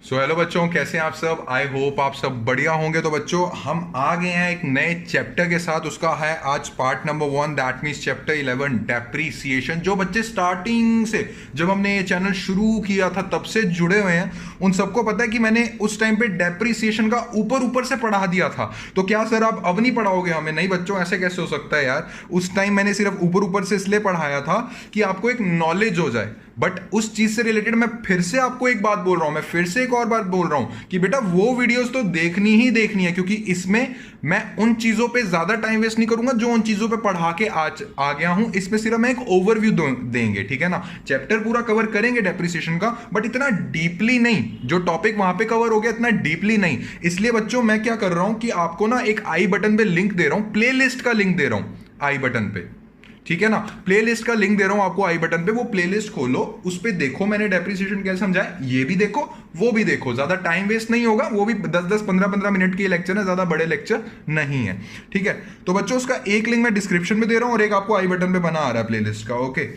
Hello बच्चों, कैसे हैं आप सब। आई होप आप सब बढ़िया होंगे। तो बच्चों, हम आ गए हैं एक नए चैप्टर के साथ। उसका है आज part number 1, that means chapter 11 depreciation. जो बच्चे स्टार्टिंग से, जब हमने ये चैनल शुरू किया था तब से जुड़े हुए हैं, उन सबको पता है कि मैंने उस टाइम पे डेप्रीसिएशन का ऊपर ऊपर से पढ़ा दिया था। तो क्या सर आप अब नहीं पढ़ाओगे हमें? नहीं बच्चों, ऐसे कैसे हो सकता है यार। उस टाइम मैंने सिर्फ ऊपर ऊपर से इसलिए पढ़ाया था कि आपको एक नॉलेज हो जाए। बट उस चीज से रिलेटेड मैं फिर से आपको एक बात बोल रहा हूं, मैं फिर से एक और बात बोल रहा हूं कि बेटा वो वीडियोस तो देखनी ही देखनी है, क्योंकि इसमें मैं उन चीजों पे ज्यादा टाइम वेस्ट नहीं करूंगा जो उन चीजों पे पढ़ा के आज आ गया हूं। इसमें सिर्फ मैं एक ओवरव्यू देंगे, ठीक है ना। चैप्टर पूरा कवर करेंगे डेप्रिसिएशन का, बट इतना डीपली नहीं। जो टॉपिक वहां पे कवर हो गया इतना डीपली नहीं। इसलिए बच्चों मैं क्या कर रहा हूं कि आपको ना एक आई बटन पे लिंक दे रहा हूं, प्लेलिस्ट का लिंक दे रहा हूं आई बटन पे, ठीक है ना। प्लेलिस्ट का लिंक दे रहा हूं आपको आई बटन पे। वो प्लेलिस्ट खोलो, उस पे देखो मैंने डेप्रिसिएशन कैसे समझाया, ये भी देखो वो भी देखो। ज्यादा टाइम वेस्ट नहीं होगा, वो भी 10-10 15-15 मिनट के लेक्चर है, ज्यादा बड़े लेक्चर नहीं है, ठीक है। तो बच्चों उसका एक लिंक मैं डिस्क्रिप्शन में दे रहा हूं और एक आपको आई बटन पे बना आ रहा है प्लेलिस्ट का। ओके,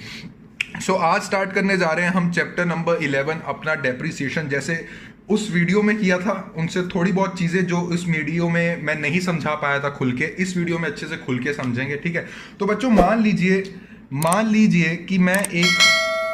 सो आज स्टार्ट करने जा रहे हैं हम चैप्टर नंबर 11 अपना डेप्रिसिएशन। जैसे उस वीडियो में किया था, उनसे थोड़ी बहुत चीजें जो इस वीडियो में मैं नहीं समझा पाया था खुल के, इस वीडियो में अच्छे से खुल के समझेंगे, ठीक है। तो बच्चों मान लीजिए कि मैं एक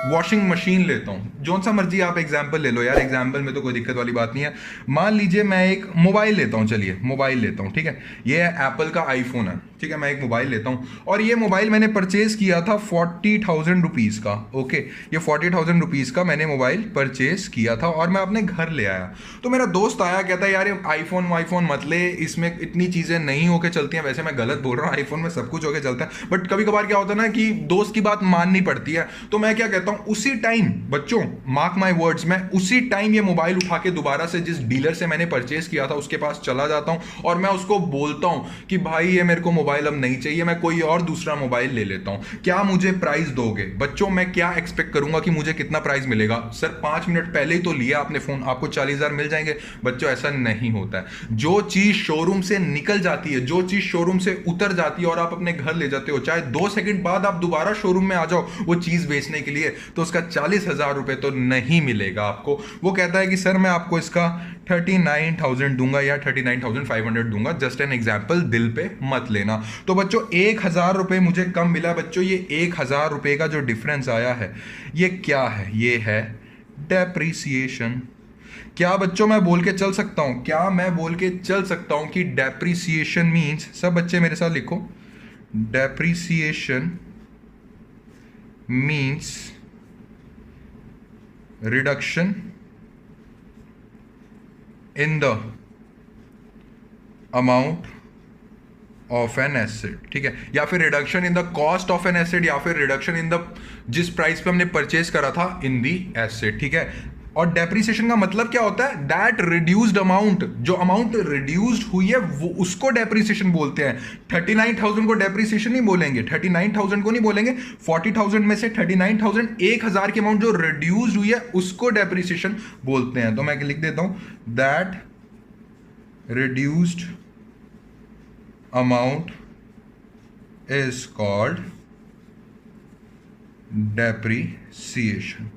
वॉशिंग मशीन लेता हूं। जो सा मर्जी आप एग्जाम्पल ले लो यार, एग्जाम्पल में तो कोई दिक्कत वाली बात नहीं है। मान लीजिए मैं एक मोबाइल लेता हूं, चलिए मोबाइल लेता हूं, ठीक है। ये एप्पल का आईफोन है, ठीक है। मैं एक मोबाइल लेता हूं और ये मोबाइल मैंने परचेज किया था 40,000 रुपीज का। ओके, ये 40,000 रुपीज का मैंने मोबाइल परचेज किया था और मैं अपने घर ले आया। तो मेरा दोस्त आया, कहता है यार ये आईफोन वाईफोन मत ले, इसमें इतनी चीजें नहीं होके चलती हैं। वैसे मैं गलत बोल रहा हूँ, आईफोन में सब कुछ होके चलता है, बट कभी कभार क्या होता है ना कि दोस्त की बात माननी पड़ती है। तो मैं क्या कहता हूं, उसी टाइम बच्चों मार्क माय वर्ड्स, मैं उसी टाइम ये मोबाइल उठा के दोबारा से जिस डीलर से मैंने परचेज किया था उसके पास चला जाता हूं और मैं उसको बोलता हूं कि भाई ये मेरे को मोबाइल अब नहीं चाहिए, मैं कोई और दूसरा मोबाइल ले लेता हूं, क्या मुझे प्राइस दोगे? बच्चों मैं क्या एक्सपेक्ट करूंगा कि मुझे कितना प्राइस मिलेगा? सर 5 मिनट पहले ही तो लिया आपने फोन, आपको 40,000 मिल जाएंगे। बच्चों ऐसा नहीं होता है। जो चीज शोरूम से निकल जाती है, जो चीज शोरूम से उतर जाती है और आप अपने घर ले जाते हो, चाहे 2 सेकंड बाद आप दोबारा शोरूम में आ जाओ वो चीज बेचने के लिए, तो उसका 40,000 रुपए तो नहीं मिलेगा आपको। वो कहता है कि सर मैं आपको इसका 39,000 दूंगा या 39,500 दूंगा, जस्ट एन एग्जाम्पल, दिल पे मत लेना। तो बच्चों 1,000 रुपए मुझे कम मिला। बच्चों ये 1,000 रुपए का जो डिफरेंस आया है ये क्या है? ये है डेप्रिसिएशन। क्या बच्चों मैं बोल के चल सकता हूं, क्या मैं बोल के चल सकता हूं कि डेप्रिसिएशन मीन्स, सब बच्चे मेरे साथ लिखो, depreciation means reduction in the amount of an asset, ठीक है, या फिर reduction in the cost of an asset, या फिर रिडक्शन इन द जिस प्राइस पे हमने परचेज करा था इन दी एसेट, ठीक है। और डेप्रिसिएशन का मतलब क्या होता है? दैट रिड्यूस्ड अमाउंट, जो अमाउंट रिड्यूस्ड हुई है वो उसको डेप्रिसिएशन बोलते हैं। 39,000 को डेप्रिसिएशन नहीं बोलेंगे, 39,000 को नहीं बोलेंगे। 40,000 में से 39,000, 1,000 की अमाउंट जो रिड्यूस्ड हुई है उसको डेप्रिसिएशन बोलते हैं। तो मैं लिख देता हूं, that reduced amount is called depreciation.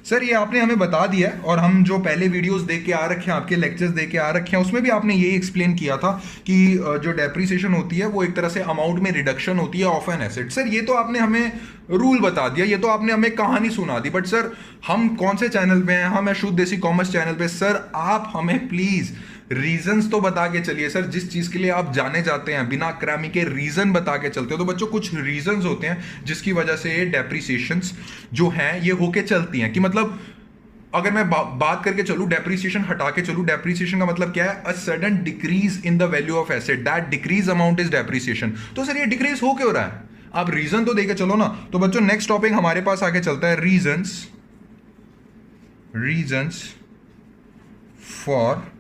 Sir ये आपने हमें बता दिया है, और हम जो पहले वीडियोस देख के आ रखे हैं, आपके लेक्चर्स देख के आ रखे हैं, उसमें भी आपने यही एक्सप्लेन किया था कि जो डेप्रिसिएशन होती है वो एक तरह से अमाउंट में रिडक्शन होती है ऑफ एन एसेट। सर ये तो आपने हमें रूल बता दिया, ये तो आपने हमें कहानी सुना दी, बट सर हम कौन से चैनल पे हैं? हम है शुद्ध देसी कॉमर्स चैनल पे। सर आप हमें प्लीज रीजंस तो बता के चलिए सर, जिस चीज के लिए आप जाने जाते हैं बिना क्रामी के रीजन बता के चलते हो। तो बच्चों कुछ रीजंस होते हैं जिसकी वजह से ये डेप्रिसिएशंस जो हैं ये होके चलती हैं। कि मतलब अगर मैं बात करके चलूं, डेप्रिसिएशन हटा के चलूं, डेप्रिसिएशन का मतलब क्या है? A sudden decrease in the value of asset, that decrease amount is depreciation. तो सर ये डिक्रीज हो क्यों रहा है? आप रीजन तो देके चलो ना। तो बच्चों नेक्स्ट टॉपिक हमारे पास आके चलता है reasons for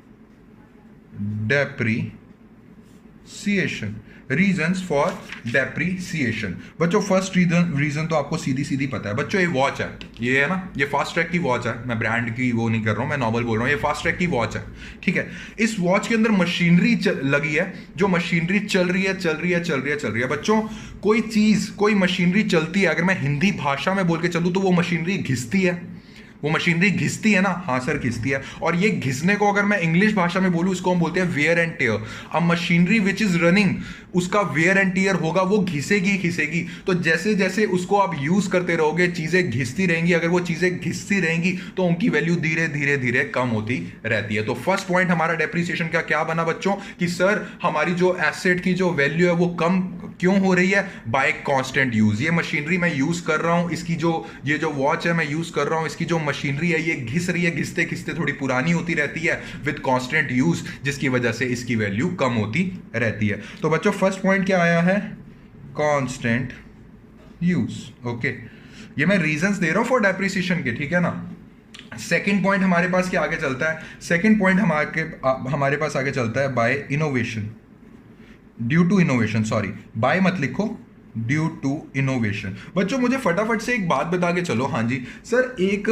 depreciation. Reasons for depreciation. बच्चों फर्स्ट रीजन तो आपको सीधी सीधी पता है। बच्चों ये वॉच है, ये है ना, ये फास्ट ट्रैक की वॉच है। मैं ब्रांड की वो नहीं कर रहा हूं, मैं नॉर्मल बोल रहा हूं। ये फास्ट ट्रैक की वॉच है, ठीक है। इस वॉच के अंदर मशीनरी लगी है, जो मशीनरी चल रही है। बच्चों कोई चीज, कोई मशीनरी चलती है, अगर मैं हिंदी भाषा में बोल के चलूं तो वो मशीनरी घिसती है। वो मशीनरी घिसती है ना, हाँ सर घिसती है, और ये घिसने को अगर मैं इंग्लिश भाषा में बोलूँ इसको हम बोलते हैं वेयर एंड टेयर। अब मशीनरी विच इज रनिंग उसका वेयर एंड टेयर होगा, वो घिसेगी घिसेगी। तो जैसे जैसे उसको आप यूज करते रहोगे चीजें घिसती रहेंगी, अगर वो चीजें घिसती रहेंगी तो उनकी वैल्यू धीरे धीरे धीरे कम होती रहती है। तो फर्स्ट पॉइंट हमारा डेप्रिसिएशन का क्या बना बच्चों कि सर हमारी जो एसेट की जो वैल्यू है वो कम क्यों हो रही है, बाय कांस्टेंट यूज। ये मशीनरी मैं यूज कर रहा हूं, इसकी जो ये जो वॉच है मैं यूज कर रहा हूं, इसकी जो मशीनरी है ये घिस रही है, घिसते घिसते थोड़ी पुरानी होती रहती है विद कांस्टेंट यूज, जिसकी वजह से इसकी वैल्यू कम होती रहती है। तो बच्चों फर्स्ट पॉइंट क्या आया है, कांस्टेंट यूज। ओके, ये मैं रीजंस दे रहा हूं फॉर डेप्रिसिएशन के, ठीक है ना। सेकेंड पॉइंट हमारे पास क्या आगे चलता है, सेकेंड पॉइंट हमारे पास आगे चलता है by innovation, due to innovation, sorry by मत लिखो, ड्यू टू इनोवेशन। बच्चों मुझे फटाफट से एक बात बता के चलो। हाँ जी सर, एक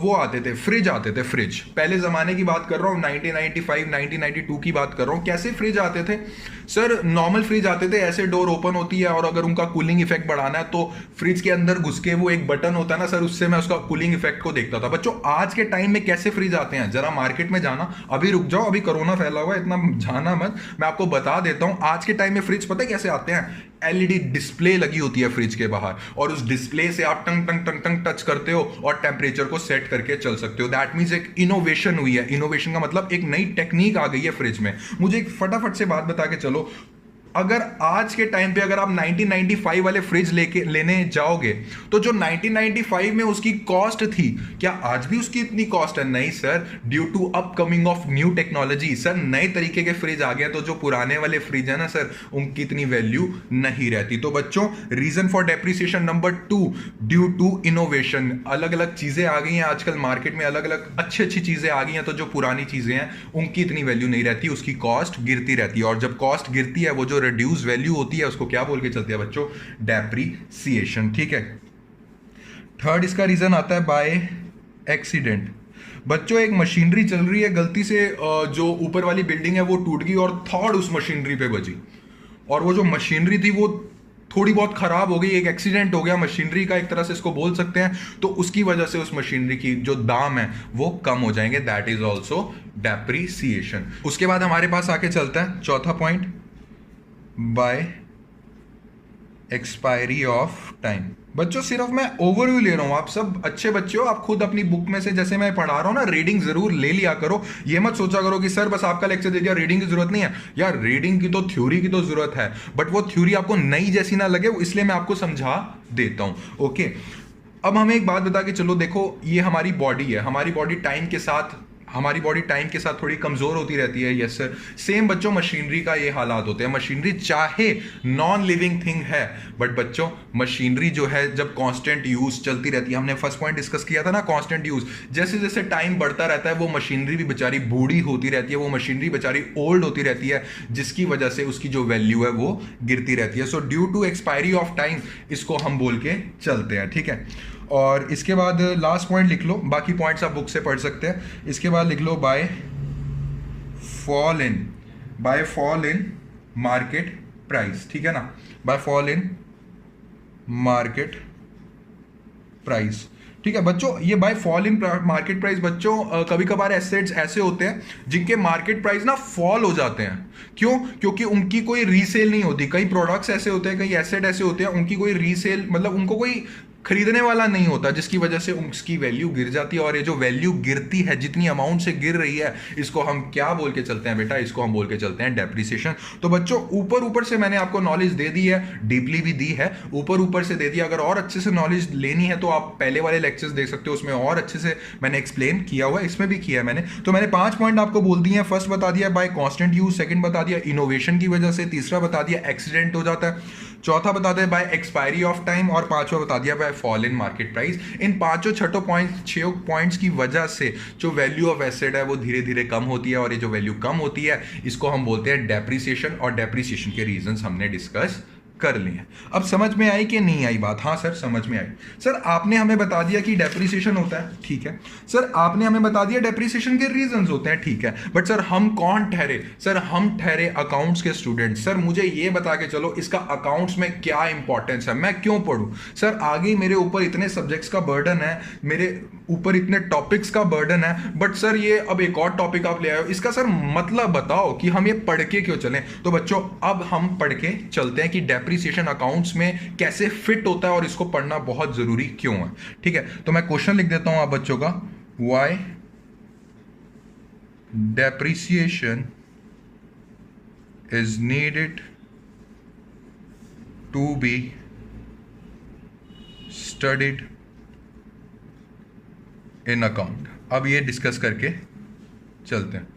वो आते थे फ्रिज, आते थे फ्रिज, पहले जमाने की बात कर रहा हूँ, 1995 1992 की बात कर रहा हूँ। कैसे फ्रिज आते थे सर, नॉर्मल फ्रिज आते थे, ऐसे डोर ओपन होती है और अगर उनका कूलिंग इफेक्ट बढ़ाना है तो फ्रिज के अंदर घुस के वो एक बटन होता है ना सर, उससे मैं उसका कूलिंग इफेक्ट को देखता था। बच्चों आज के टाइम में कैसे फ्रिज आते हैं, जरा मार्केट में जाना, अभी रुक जाओ, अभी कोरोना फैला हुआ है, इतना जाना मत, मैं आपको बता देता हूं आज के टाइम में फ्रिज पता है कैसे आते हैं। एलईडी डिस्प्ले लगी होती है फ्रिज के बाहर और उस डिस्प्ले से आप टंग टंग टंग टंग टच करते हो और टेम्परेचर को सेट करके चल सकते हो। दैट मींस एक इनोवेशन हुई है। इनोवेशन का मतलब एक नई टेक्निक आ गई है फ्रिज में। मुझे एक फटाफट से बात बता के चलो, अगर आज के टाइम पे अगर आप 1995 वाले फ्रिज लेने जाओगे तो जो 1995 में उसकी कॉस्ट थी, क्या आज भी उसकी इतनी कॉस्ट है? नहीं sir, due to upcoming of new technology sir, नए तरीके के फ्रिज आ गए, तो जो पुराने वाले फ्रिज है ना सर, उनकी इतनी वैल्यू नहीं रहती। तो बच्चों reason for depreciation number 2, due to innovation. अलग अलग चीजें आ गई हैं आजकल मार्केट में, अलग अलग अच्छी अच्छी चीजें आ गई हैं, तो जो पुरानी चीजें हैं उनकी इतनी वैल्यू नहीं रहती, उसकी कॉस्ट गिरती रहती है। और जब कॉस्ट गिरती है, वो जो रिड्यूस वैल्यू होती है, उसको क्या बोल के चलते हैं बच्चों, डेप्रिसिएशन। ठीक है। थर्ड इसका रीजन आता है बाय एक्सीडेंट। बच्चों एक मशीनरी चल रही है, गलती से जो ऊपर वाली बिल्डिंग है वो टूट गई और थॉड उस मशीनरी पे बजी, और वो जो मशीनरी थी वो थोड़ी बहुत खराब हो गई, एक एक्सीडेंट हो गया मशीनरी का, एक तरह से इसको बोल सकते हैं। तो उसकी वजह से उस मशीनरी की जो दाम है वो कम हो जाएंगे, दैट इज ऑल्सो डेप्रिसिएशन। उसके बाद हमारे पास आके चलता है चौथा point, by expiry of time. बच्चों सिर्फ मैं ओवरव्यू ले रहा हूं, आप सब अच्छे बच्चे हो, आप खुद अपनी बुक में से जैसे मैं पढ़ा रहा हूं ना, रीडिंग जरूर ले लिया करो। ये मत सोचा करो कि सर बस आपका लेक्चर दे दिया, रीडिंग की जरूरत नहीं है। यार रीडिंग की तो थ्योरी की तो जरूरत है, बट वो थ्योरी आपको नई जैसी ना लगे, इसलिए मैं आपको समझा देता हूं। ओके, अब हमें एक बात बता के चलो, देखो ये हमारी बॉडी है, हमारी बॉडी टाइम के साथ थोड़ी कमजोर होती रहती है। यस सर, सेम बच्चों मशीनरी का ये हालात होते हैं। मशीनरी चाहे नॉन लिविंग थिंग है, बट बच्चों मशीनरी जो है जब कांस्टेंट यूज चलती रहती है, हमने फर्स्ट पॉइंट डिस्कस किया था ना कांस्टेंट यूज, जैसे जैसे टाइम बढ़ता रहता है वो मशीनरी भी बेचारी बूढ़ी होती रहती है, वो मशीनरी बेचारी ओल्ड होती रहती है, जिसकी वजह से उसकी जो वैल्यू है वो गिरती रहती है। So due to expiry of time इसको हम बोल के चलते हैं। ठीक है, और इसके बाद लास्ट पॉइंट लिख लो, बाकी पॉइंट्स आप बुक से पढ़ सकते हैं। इसके बाद लिख लो by fall in market price. ठीक है ना, by fall in market price. ठीक है बच्चों, ये by fall in market price बच्चों, कभी कभार एसेट्स ऐसे होते हैं जिनके मार्केट प्राइस ना फॉल हो जाते हैं। क्यों? क्योंकि उनकी कोई रीसेल नहीं होती। कई प्रोडक्ट्स ऐसे होते हैं, कई एसेट ऐसे होते हैं, उनकी कोई रीसेल मतलब उनको कोई खरीदने वाला नहीं होता, जिसकी वजह से उसकी वैल्यू गिर जाती है। और ये जो वैल्यू गिरती है, जितनी अमाउंट से गिर रही है, इसको हम क्या बोल के चलते हैं बेटा? इसको हम बोल के चलते हैं डेप्रिसिएशन। तो बच्चों ऊपर से मैंने आपको नॉलेज दे दी है, डीपली भी दी है, ऊपर से दे दिया। अगर और अच्छे से नॉलेज लेनी है तो आप पहले वाले लेक्चर्स देख सकते हो, उसमें और अच्छे से मैंने एक्सप्लेन किया हुआ है, इसमें भी किया है मैंने। तो मैंने 5 पॉइंट आपको बोल दिए हैं। फर्स्ट बता दिया बाय कांस्टेंट यूज, सेकंड बता दिया इनोवेशन की वजह से, तीसरा बता दिया एक्सीडेंट हो जाता है, चौथा बता दिया बाय एक्सपायरी ऑफ टाइम, और पांचवा बता दिया by fall in market price. इन पांचों छठों पॉइंट्स की वजह से जो वैल्यू ऑफ एसेट है वो धीरे धीरे कम होती है, और ये जो वैल्यू कम होती है इसको हम बोलते हैं डेप्रिसिएशन। और डेप्रिसिएशन के रीजंस हमने डिस्कस कर लिए। अब समझ में आई कि नहीं आई बात? हाँ सर समझ में आई। सर आपने हमें बता दिया कि डेप्रिसिएशन होता है, ठीक है। सर आपने हमें बता दिया डेप्रिसिएशन के रीजंस होते हैं, ठीक है। बट सर हम कौन ठहरे? सर हम ठहरे अकाउंट्स के स्टूडेंट। सर मुझे ये बता के चलो इसका अकाउंट्स में क्या इंपॉर्टेंस है, मैं क्यों पढ़ूं? सर आगे मेरे ऊपर इतने सब्जेक्ट्स का बर्डन है, मेरे ऊपर इतने टॉपिक्स का बर्डन है, बट सर ये अब एक और टॉपिक आप ले आए हो, इसका सर मतलब बताओ कि हम ये पढ़ के क्यों चलें? तो बच्चों अब हम पढ़ के चलते हैं कि डेप्रिसिएशन अकाउंट्स में कैसे फिट होता है और इसको पढ़ना बहुत जरूरी क्यों है, ठीक है। तो मैं क्वेश्चन लिख देता हूं आप बच्चों का, why depreciation is needed to be studied in account. अब ये डिस्कस करके चलते हैं।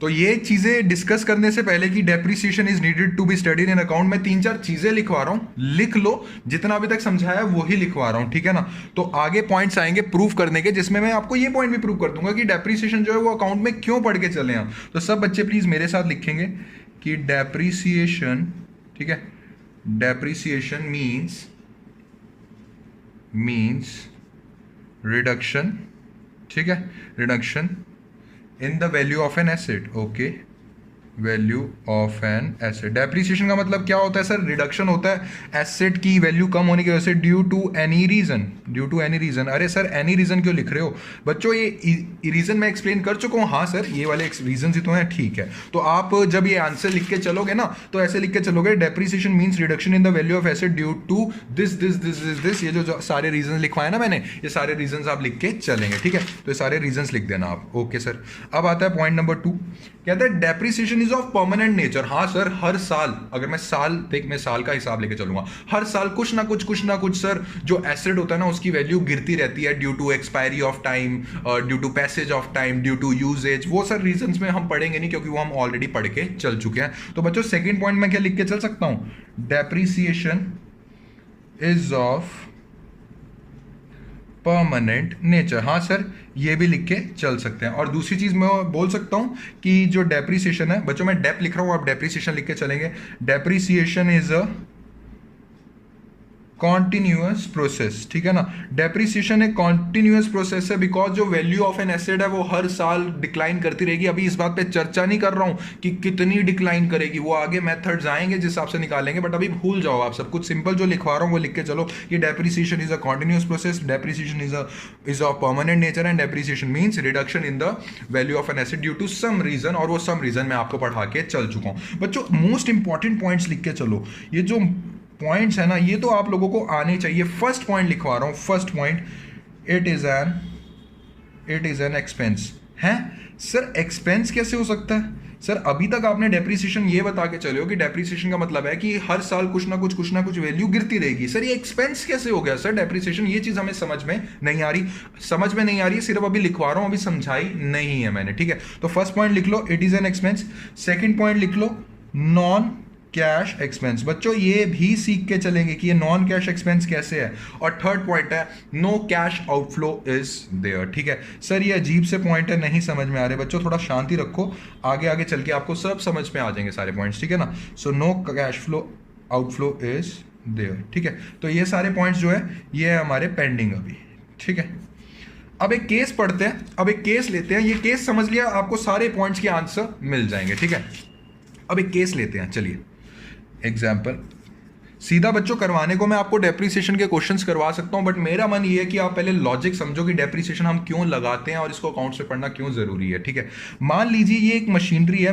तो ये चीजें डिस्कस करने से पहले कि depreciation is needed to be studied in account, में 3-4 चीजें लिखवा रहा हूं, लिख लो। जितना अभी तक समझाया है वही लिखवा रहा हूं, ठीक है ना। तो आगे पॉइंट्स आएंगे प्रूफ करने के, जिसमें मैं आपको ये पॉइंट भी प्रूव कर दूंगा कि डेप्रिसिएशन जो है वो अकाउंट में क्यों पढ़ के चले हैं। तो सब बच्चे प्लीज मेरे साथ लिखेंगे कि डेप्रिसिएशन, ठीक है, डेप्रिसिएशन मीन्स रिडक्शन, ठीक है, reduction in the value of an asset. Okay, value of an asset. Depreciation का मतलब क्या होता है सर? रिडक्शन होता है एसेट की वैल्यू कम होने की वजह से, ड्यू टू एनी रीजन। अरे सर एनी रीजन क्यों लिख रहे हो बच्चों? ये रीजन मैं एक्सप्लेन कर चुका हूं। हाँ सर ये वाले रीजन ही तो हैं, ठीक है। तो आप जब ये आंसर लिख के चलोगे ना तो ऐसे लिख के चलोगे, depreciation means reduction in the value of asset due to this. ये जो सारे रीजन लिखवाए ना मैंने, ये सारे रीजन आप लिख के चलेंगे, ठीक है। तो ये सारे रीजन लिख देना आप। ओके सर, अब आता है पॉइंट नंबर 2, कहता है depreciation is of permanent nature. हाँ सर हर साल, अगर मैं साल का हिसाब लेके चलूंगा, हर साल कुछ ना कुछ सर जो एसेट होता है ना उसकी वैल्यू गिरती रहती है, due to expiry of time, due to passage of time, due to usage. वो सर रीजंस में हम पढ़ेंगे नहीं क्योंकि वो हम ऑलरेडी पढ़ के चल चुके हैं। तो बच्चों सेकंड पॉइंट में क्या लिख के चल सकता हूं? Depreciation is of permanent nature. हाँ सर ये भी लिख के चल सकते हैं। और दूसरी चीज मैं बोल सकता हूं कि जो डेप्रिसिएशन है, बच्चों मैं डेप लिख रहा हूं, आप डेप्रिसिएशन लिख के चलेंगे। Depreciation is a continuous process, ठीक है ना। डेप्रिसिएशन एक कॉन्टिन्यूअस प्रोसेस है बिकॉज जो वैल्यू ऑफ एन एसेट है वो हर साल डिक्लाइन करती रहेगी। अभी इस बात पे चर्चा नहीं कर रहा हूं कि कितनी डिक्लाइन करेगी, वो आगे मेथड्स आएंगे जिस हिसाब से निकालेंगे, बट अभी भूल जाओ आप सब कुछ। सिंपल जो लिखवा रहा हूं वो लिख के चलो कि depreciation is a continuous process, depreciation is of permanent nature and depreciation means reduction in the value of an asset due to some reason. और वो सम रीजन मैं आपको पढ़ा के चल चुका हूं। बच्चों मोस्ट इंपॉर्टेंट पॉइंट्स लिख के चलो। ये जो पॉइंट्स है ना ये तो आप लोगों को आने चाहिए। फर्स्ट पॉइंट लिखवा रहा हूं, first point, it is an expense है। सर एक्सपेंस कैसे हो सकता है? सर अभी तक आपने डेप्रिसिएशन ये बता के चले हो कि डेप्रिसिएशन का मतलब है कि हर साल कुछ ना कुछ वैल्यू गिरती रहेगी। सर ये एक्सपेंस कैसे हो गया सर डेप्रिसिएशन? ये चीज हमें समझ में नहीं आ रही, सिर्फ अभी लिखवा रहा हूं, अभी समझाई नहीं है मैंने, ठीक है। तो फर्स्ट पॉइंट लिख लो, it is an expense. Second point लिख लो, नॉन कैश एक्सपेंस। बच्चों ये भी सीख के चलेंगे कि ये नॉन कैश एक्सपेंस कैसे है। और थर्ड पॉइंट है, no cash outflow is there, ठीक है। सर ये अजीब से पॉइंट है, नहीं समझ में आ रहे बच्चों, थोड़ा शांति रखो, आगे चल के आपको सब समझ में आ जाएंगे सारे पॉइंट्स, ठीक है ना। So no cash flow outflow is there, ठीक है। तो ये सारे पॉइंट्स जो है ये है हमारे पेंडिंग अभी, ठीक है। अब एक केस पढ़ते हैं, अब एक केस लेते हैं। ये केस समझ लिया, आपको सारे पॉइंट्स के आंसर मिल जाएंगे, ठीक है। अब एक केस लेते हैं, चलिए एग्जाम्पल। सीधा बच्चों करवाने को मैं आपको डेप्रिसिएशन के क्वेश्चंस करवा सकता हूं, बट मेरा मन ये है कि आप पहले लॉजिक समझो कि डेप्रिसिएशन हम क्यों लगाते हैं और इसको अकाउंट्स में पढ़ना क्यों जरूरी है, ठीक है। मान लीजिए ये एक मशीनरी है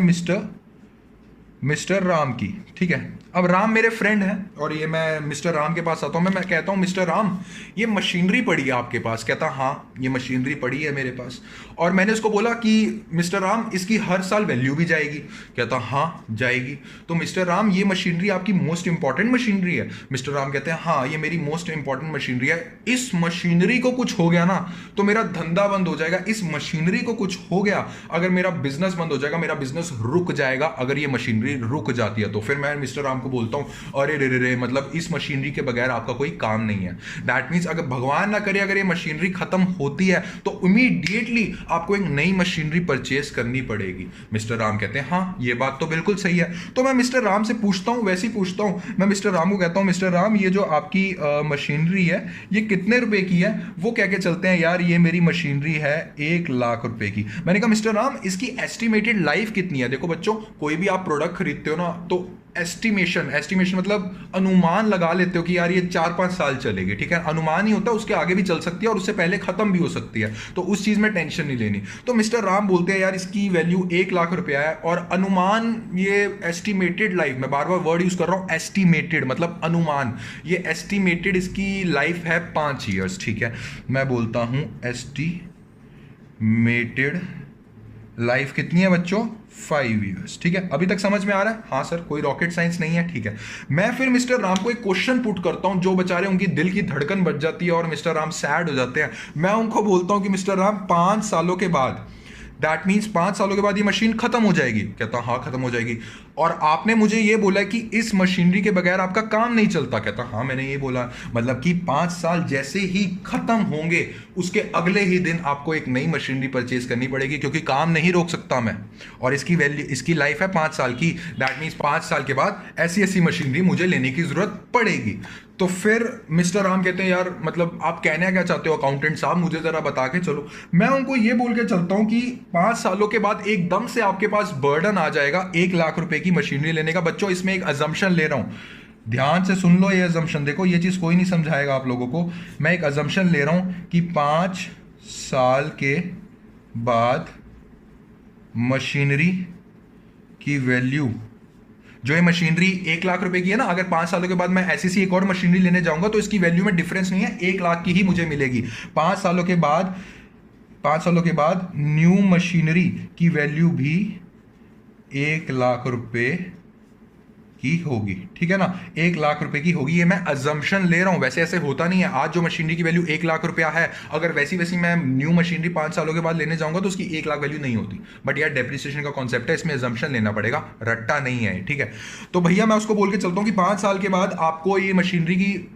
मिस्टर राम की, ठीक है। अब राम मेरे फ्रेंड है और ये मैं मिस्टर राम के पास आता हूँ, मैं कहता हूँ मिस्टर राम ये मशीनरी पड़ी है आपके पास? कहता हाँ ये मशीनरी पड़ी है मेरे पास। और मैंने उसको बोला कि मिस्टर राम इसकी हर साल वैल्यू भी जाएगी? कहता हाँ जाएगी। तो मिस्टर राम ये मशीनरी आपकी मोस्ट इंपॉर्टेंट मशीनरी है? मिस्टर राम कहते हैं हाँ ये मेरी मोस्ट इंपॉर्टेंट मशीनरी है। इस मशीनरी को कुछ हो गया ना तो मेरा धंधा बंद हो जाएगा। इस मशीनरी को कुछ हो गया, अगर मेरा बिजनेस बंद हो जाएगा, मेरा बिजनेस रुक जाएगा। अगर ये मशीनरी रुक जाती है तो फिर मैं मिस्टर राम को बोलता हूँ अरे रे रे रे, मतलब इस मशीनरी के बगैर आपका कोई काम नहीं है। दैट मीन्स अगर भगवान ना करे अगर ये मशीनरी खत्म होती है तो इमीडिएटली आपको एक नई मशीनरी परचेज करनी पड़ेगी। मिस्टर राम कहते हैं हाँ ये बात तो बिल्कुल सही है। तो मैं मिस्टर राम से पूछता हूँ, वैसे ही पूछता हूँ, मैं मिस्टर राम को कहता हूँ मिस्टर राम ये जो आपकी मशीनरी है ये कितने रुपए की है? वो कह के चलते हैं यार ये मेरी मशीनरी है 1,00,000 रुपए की। मैंने कहा मिस्टर राम इसकी एस्टिमेटेड लाइफ कितनी है? देखो बच्चों, कोई भी आप प्रोडक्ट खरीदते हो ना तो एस्टिमेशन मतलब अनुमान लगा लेते हो कि यार ये 4-5 साल चलेगी, ठीक है, अनुमान ही होता है, उसके आगे भी चल सकती है और उससे पहले खत्म भी हो सकती है, तो उस चीज में टेंशन नहीं लेनी। तो मिस्टर राम बोलते हैं यार इसकी वैल्यू 1,00,000 रुपया है और अनुमान ये एस्टिमेटेड लाइफ, मैं बार बार वर्ड यूज कर रहा हूं एस्टिमेटेड मतलब अनुमान, ये एस्टिमेटेड इसकी लाइफ है 5 ईयर्स, ठीक है। मैं बोलता हूं एस्टिमेटेड लाइफ कितनी है बच्चों? 5 ईयर्स, ठीक है। अभी तक समझ में आ रहा है? हाँ सर, कोई रॉकेट साइंस नहीं है, ठीक है। मैं फिर मिस्टर राम को एक क्वेश्चन पुट करता हूं, जो बेचारे उनकी दिल की धड़कन बच जाती है और मिस्टर राम सैड हो जाते हैं। मैं उनको बोलता हूं कि मिस्टर राम 5 सालों के बाद, दैट मीन्स 5 सालों के बाद ये मशीन खत्म हो जाएगी। कहता हाँ खत्म हो जाएगी। और आपने मुझे ये बोला कि इस मशीनरी के बगैर आपका काम नहीं चलता। कहता हाँ मैंने ये बोला, मतलब कि 5 साल जैसे ही खत्म होंगे उसके अगले ही दिन आपको एक नई मशीनरी परचेज करनी पड़ेगी, क्योंकि काम नहीं रोक सकता मैं, और इसकी वैल्यू, इसकी लाइफ है 5 साल की। दैट मीन्स 5 साल के बाद ऐसी ऐसी मशीनरी मुझे लेने की जरूरत पड़ेगी। तो फिर मिस्टर राम कहते हैं यार मतलब आप कहना क्या चाहते हो अकाउंटेंट साहब, मुझे जरा बता के चलो। मैं उनको ये बोल के चलता हूं कि 5 सालों के बाद एकदम से आपके पास बर्डन आ जाएगा 1,00,000 रुपए की मशीनरी लेने का। बच्चों इसमें एक अजम्पशन ले रहा हूं, ध्यान से सुन लो ये अजम्पशन। देखो ये चीज कोई नहीं समझाएगा आप लोगों को। मैं एक अजम्पशन ले रहा हूं कि 5 साल के बाद मशीनरी की वैल्यू, जो ये मशीनरी 1,00,000 रुपए की है ना, अगर 5 सालों के बाद मैं ऐसी सी एक और मशीनरी लेने जाऊंगा तो इसकी वैल्यू में डिफरेंस नहीं है, 1,00,000 की ही मुझे मिलेगी। 5 सालों के बाद न्यू मशीनरी की वैल्यू भी 1,00,000 रुपए की होगी, ठीक है ना, 1,00,000 रुपए की होगी। ये मैं अजम्पशन ले रहा हूं, वैसे ऐसे होता नहीं है। आज जो मशीनरी की वैल्यू 1,00,000 रुपया है, अगर वैसी वैसी मैं न्यू मशीनरी 5 सालों के बाद लेने जाऊंगा तो उसकी 1,00,000 वैल्यू नहीं होती। बट यार डेप्रिसिएशन का कॉन्सेप्ट है, इसमें अजम्पशन लेना पड़ेगा, रट्टा नहीं है, ठीक है। तो भैया मैं उसको बोल के चलता हूं कि 5 साल के बाद आपको ये मशीनरी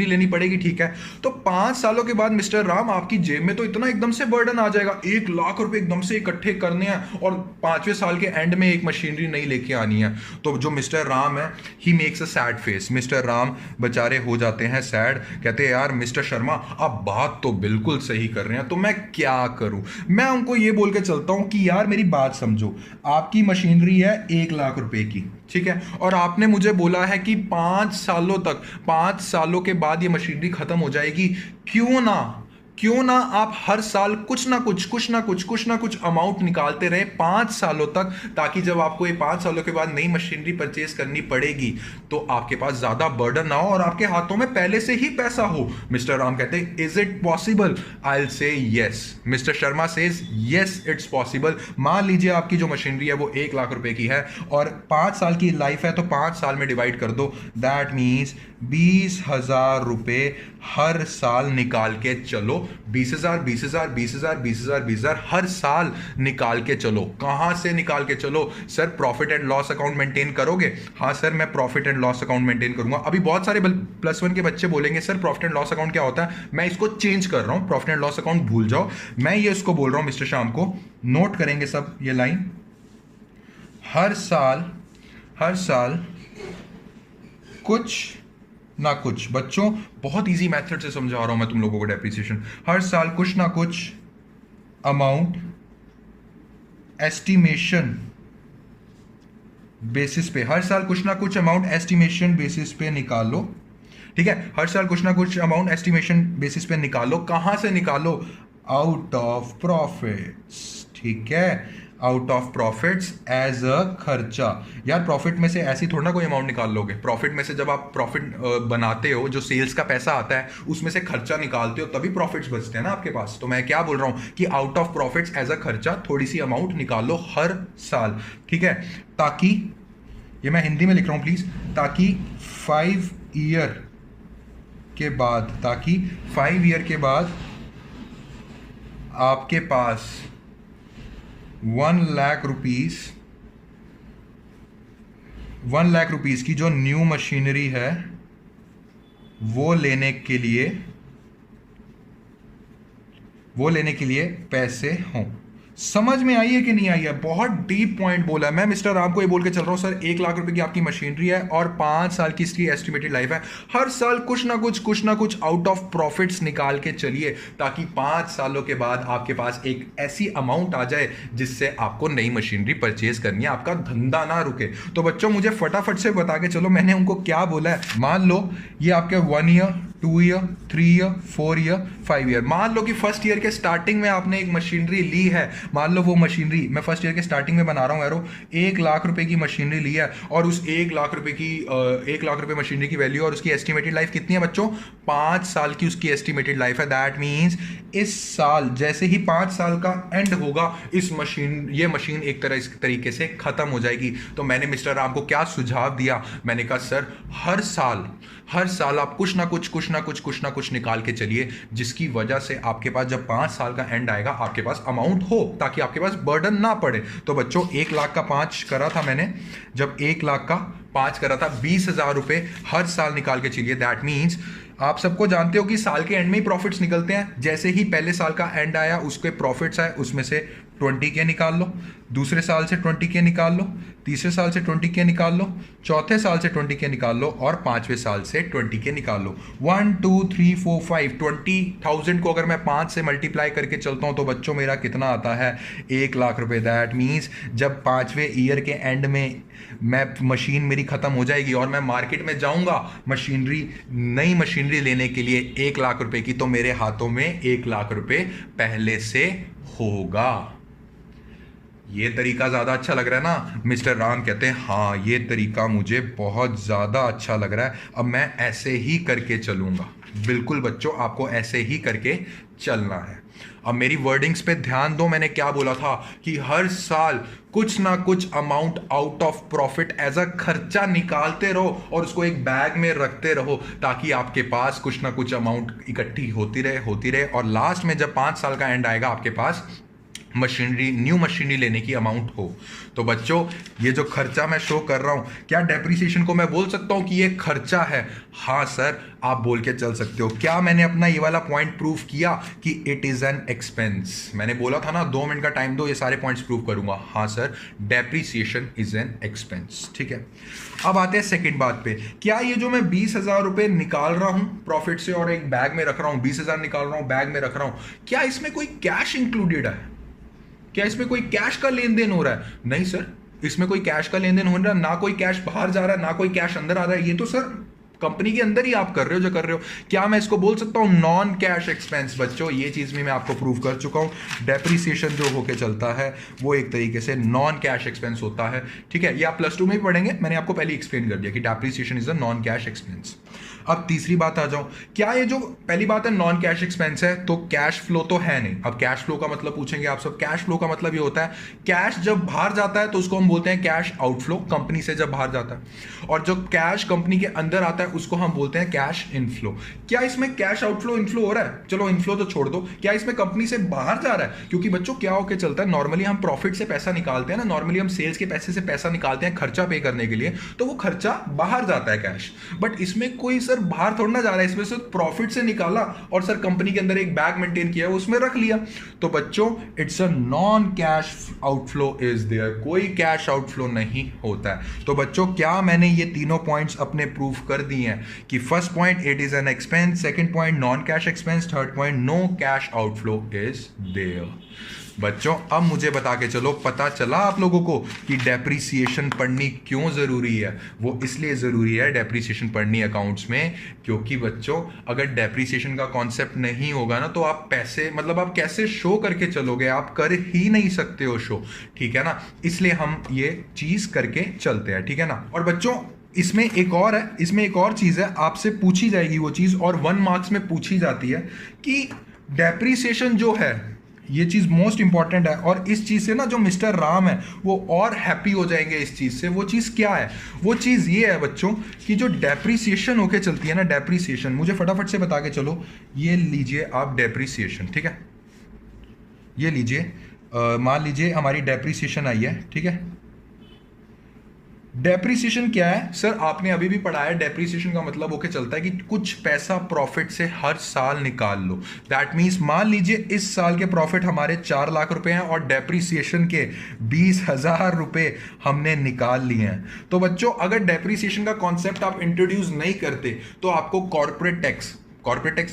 लेनी पड़ेगी, ठीक है। तो 5 सालों के बाद मिस्टर राम आपकी जेब में तो इतना एकदम से बर्डन आ जाएगा, 1,00,000 रुपए एकदम से इकट्ठे करने हैं और 5वें साल के एंड में एक मशीनरी नहीं लेके आनी है। तो जो मिस्टर राम है he makes a sad face. Mister Ram बेचारे हो जाते हैं सैड, कहते हैं यार मिस्टर शर्मा आप बात तो बिल्कुल सही कर रहे हैं, तो मैं क्या करूं। मैं उनको ये बोल के चलता हूं कि यार मेरी बात समझो, आपकी मशीनरी है 1,00,000 रुपए की, ठीक है, और आपने मुझे बोला है कि 5 सालों के बाद ये मशीनरी खत्म हो जाएगी। क्यों ना आप हर साल कुछ ना कुछ अमाउंट निकालते रहे 5 सालों तक, ताकि जब आपको ये 5 सालों के बाद नई मशीनरी परचेज करनी पड़ेगी तो आपके पास ज्यादा बर्डन ना हो और आपके हाथों में पहले से ही पैसा हो। मिस्टर राम कहते हैं is it possible? I will say yes. Mister Sharma says yes it's possible. मान लीजिए आपकी जो मशीनरी है वो 1,00,000 रुपए की है और 5 साल की लाइफ है, तो 5 साल में डिवाइड कर दो, दैट मीन्स 20,000 रुपए हर साल निकाल के चलो। 20,000 हर साल निकाल के चलो। कहां से निकाल के चलो? Sir profit and loss account maintain करोगे? हाँ सर मैं profit and loss account maintain करूंगा। अभी बहुत सारे +1 के बच्चे बोलेंगे sir profit and loss account क्या होता है? मैं इसको चेंज कर रहा हूं, प्रॉफिट एंड लॉस अकाउंट भूल जाओ। मैं ये इसको बोल रहा हूं मिस्टर शाम को, नोट करेंगे सब ये लाइन। हर साल कुछ ना कुछ, बच्चों बहुत इजी मेथड से समझा रहा हूं मैं तुम लोगों को डेप्रिसिएशन। हर साल कुछ ना कुछ अमाउंट एस्टिमेशन बेसिस पे, हर साल कुछ ना कुछ अमाउंट एस्टिमेशन बेसिस पे निकालो, ठीक है। हर साल कुछ ना कुछ अमाउंट एस्टिमेशन बेसिस पे निकालो। कहां से निकालो? आउट ऑफ प्रॉफिट्स, ठीक है, out of profits as a खर्चा। यार प्रॉफिट में से ऐसी थोड़ा ना कोई अमाउंट निकाल लोगे। प्रॉफिट में से जब आप प्रॉफिट बनाते हो, जो सेल्स का पैसा आता है उसमें से खर्चा निकालते हो, तभी प्रॉफिट्स बचते हैं ना आपके पास। तो मैं क्या बोल रहा हूं कि out of profits as a खर्चा थोड़ी सी अमाउंट निकाल लो हर साल, ठीक है, ताकि, ये मैं हिंदी में लिख रहा हूं प्लीज, ताकि 5 ईयर के बाद आपके पास 1,00,000 रुपीज 1 लाख रुपीज़ की जो न्यू मशीनरी है वो लेने के लिए पैसे हों। समझ में आई है कि नहीं आई है? बहुत डीप पॉइंट बोला है। मैं मिस्टर राम को ये बोल के चल रहा हूँ सर 1 लाख रुपए की आपकी मशीनरी है और 5 साल की इसकी एस्टिमेटेड लाइफ है। हर साल कुछ ना कुछ आउट ऑफ प्रॉफिट्स निकाल के चलिए ताकि 5 सालों के बाद आपके पास एक ऐसी अमाउंट आ जाए जिससे आपको नई मशीनरी परचेज करनी है, आपका धंधा ना रुके। तो बच्चों मुझे फटाफट से बता के चलो मैंने उनको क्या बोला है। मान लो ये आपके 1 year, 2 year, 3 year, 4 year, 5 year. मान लो कि फर्स्ट ईयर के स्टार्टिंग में आपने एक मशीनरी ली है। मान लो वो मशीनरी, मैं फर्स्ट ईयर के स्टार्टिंग में बना रहा हूँ एरो, 1 लाख रुपए की मशीनरी ली है और उस 1 लाख रुपए मशीनरी की वैल्यू और उसकी एस्टिमेटेड लाइफ कितनी है बच्चों? 5 साल की उसकी एस्टिमेटेड लाइफ है। दैट मीन्स इस साल जैसे ही 5 साल का एंड होगा ये मशीन एक तरीके से खत्म हो जाएगी। तो मैंने मिस्टर राम को क्या सुझाव दिया? मैंने कहा सर हर साल आप कुछ ना कुछ निकाल के चलिए जिसकी वजह से आपके पास जब 5 साल का एंड आएगा आपके पास अमाउंट हो, ताकि आपके पास बर्डन ना पड़े। तो बच्चों 1 लाख का 5 करा था मैंने, जब 1 लाख का 5 करा था 20,000 रुपए हर साल निकाल के चलिए। दैट मीन्स आप सबको जानते हो कि साल के एंड में ही प्रॉफिट्स निकलते हैं। जैसे ही पहले साल का एंड आया उसके प्रॉफिट्स आए, उसमें से 20K निकाल लो, दूसरे साल से 20K निकाल लो, तीसरे साल से 20K निकाल लो, चौथे साल से 20K निकाल लो और 5वें साल से 20K निकाल लो। 1 2 3 4 5 20,000 को अगर मैं 5 से मल्टीप्लाई करके चलता हूं तो बच्चों मेरा कितना आता है? 1 लाख रुपए। दैट मीन्स जब 5वें ईयर के एंड में मशीन मेरी खत्म हो जाएगी और मैं मार्केट में जाऊंगा नई मशीनरी लेने के लिए 1 लाख रुपए की, तो मेरे हाथों में 1 लाख रुपए पहले से होगा। ये तरीका ज्यादा अच्छा लग रहा है ना? मिस्टर राम कहते हैं हाँ ये तरीका मुझे बहुत ज्यादा अच्छा लग रहा है, अब मैं ऐसे ही करके चलूंगा। बिल्कुल बच्चों आपको ऐसे ही करके चलना है। अब मेरी वर्डिंग्स पे ध्यान दो। मैंने क्या बोला था कि हर साल कुछ ना कुछ amount out of profit as a खर्चा निकालते रहो और उसको एक बैग में रखते रहो ताकि आपके पास कुछ ना कुछ अमाउंट इकट्ठी होती रहे और लास्ट में जब 5 साल का एंड आएगा आपके पास न्यू मशीनरी लेने की अमाउंट हो। तो बच्चों ये जो खर्चा मैं शो कर रहा हूं, क्या डेप्रिसिएशन को मैं बोल सकता हूं कि ये खर्चा है? हाँ सर आप बोल के चल सकते हो। क्या मैंने अपना ये वाला पॉइंट प्रूव किया कि इट इज एन एक्सपेंस? मैंने बोला था ना 2 मिनट का टाइम दो, ये सारे पॉइंट्स प्रूव करूंगा। हाँ sir depreciation is an expense. ठीक है, अब आते हैं सेकंड बात पे। क्या ये जो मैं 20,000 रुपए निकाल रहा हूं प्रॉफिट से और एक बैग में रख रहा हूं, 20,000 निकाल रहा हूं बैग में रख रहा हूं, क्या इसमें कोई कैश इंक्लूडेड है? क्या इसमें कोई कैश का लेन देन हो रहा है? नहीं सर इसमें कोई कैश का लेन देन हो रहा है, ना कोई कैश बाहर जा रहा है ना कोई कैश अंदर आ रहा है। ये तो सर कंपनी के अंदर ही आप कर रहे हो जो कर रहे हो। क्या मैं इसको बोल सकता हूं नॉन कैश एक्सपेंस? बच्चों ये चीज भी मैं आपको प्रूव कर चुका हूं। डेप्रिसिएशन जो होके चलता है वो एक तरीके से नॉन कैश एक्सपेंस होता है। ठीक है, ये आप +2 में भी पढ़ेंगे, मैंने आपको पहले एक्सप्लेन कर दिया कि depreciation is a non cash expense. अब तीसरी बात आ जाओ, क्या ये जो पहली बात है नॉन कैश एक्सपेंस है तो कैश फ्लो तो है नहीं। अब कैश फ्लो का मतलब पूछेंगे आप सब। कैश फ्लो का मतलब ये होता है कैश जब बाहर जाता है तो उसको हम बोलते हैं कैश आउटफ्लो, कंपनी से जब बाहर जाता है। और जो कैश कंपनी के अंदर आता है उसको हम बोलते हैं कैश इनफ्लो। क्या इसमें कैश आउटफ्लो इनफ्लो हो रहा है? चलो इनफ्लो तो छोड़ दो, क्या इसमें कंपनी से बाहर जा रहा है? क्योंकि बच्चों क्या होके चलता है, नॉर्मली हम प्रॉफिट से पैसा निकालते हैं ना, नॉर्मली हम सेल्स के पैसे से पैसा निकालते हैं खर्चा पे करने के लिए, तो वो खर्चा बाहर जाता है कैश। बट इसमें कोई सर बाहर थोड़ा ना जा रहा है, इसमें से प्रॉफिट से निकाला और सर कंपनी के अंदर एक बैग मेंटेन किया उसमें रख लिया। तो बच्चों it's a non cash outflow is there, कोई कैश आउटफ्लो नहीं होता है। तो बच्चों क्या मैंने ये तीनों पॉइंट्स अपने प्रूफ कर दिए हैं कि first point it is an expense, second point non cash expense, third point no cash outflow is there. बच्चों अब मुझे बता के चलो, पता चला आप लोगों को कि डेप्रिसिएशन पढ़नी क्यों जरूरी है? वो इसलिए जरूरी है डेप्रिसिएशन पढ़नी अकाउंट्स में क्योंकि बच्चों अगर डेप्रिसिएशन का कॉन्सेप्ट नहीं होगा ना तो आप पैसे मतलब आप कैसे शो करके चलोगे? आप कर ही नहीं सकते हो शो, ठीक है ना? इसलिए हम ये चीज करके चलते हैं, ठीक है ना? और बच्चों इसमें एक और है, इसमें एक और चीज है, आपसे पूछी जाएगी वो चीज और 1 मार्क्स में पूछी जाती है कि डेप्रिसिएशन जो है ये चीज मोस्ट इंपॉर्टेंट है और इस चीज से ना जो मिस्टर राम है वो और हैप्पी हो जाएंगे इस चीज से। वो चीज क्या है? वो चीज ये है बच्चों कि जो डेप्रिसिएशन होके चलती है ना, डेप्रिसिएशन मुझे फटाफट से बता के चलो। ये लीजिए आप डेप्रिसिएशन, ठीक है, ये लीजिए मान लीजिए हमारी डेप्रिसिएशन आई है, ठीक है। डेप्रिसिएशन क्या है सर? आपने अभी भी पढ़ा है, डेप्रिसिएशन का मतलब होके चलता है कि कुछ पैसा प्रॉफिट से हर साल निकाल लो। दैट मीन्स मान लीजिए इस साल के प्रॉफिट हमारे 4 लाख रुपए हैं और डेप्रिसिएशन के 20,000 रुपए हमने निकाल लिए हैं। तो बच्चों अगर डेप्रिसिएशन का कॉन्सेप्ट आप इंट्रोड्यूस नहीं करते तो आपको कॉर्पोरेट टैक्स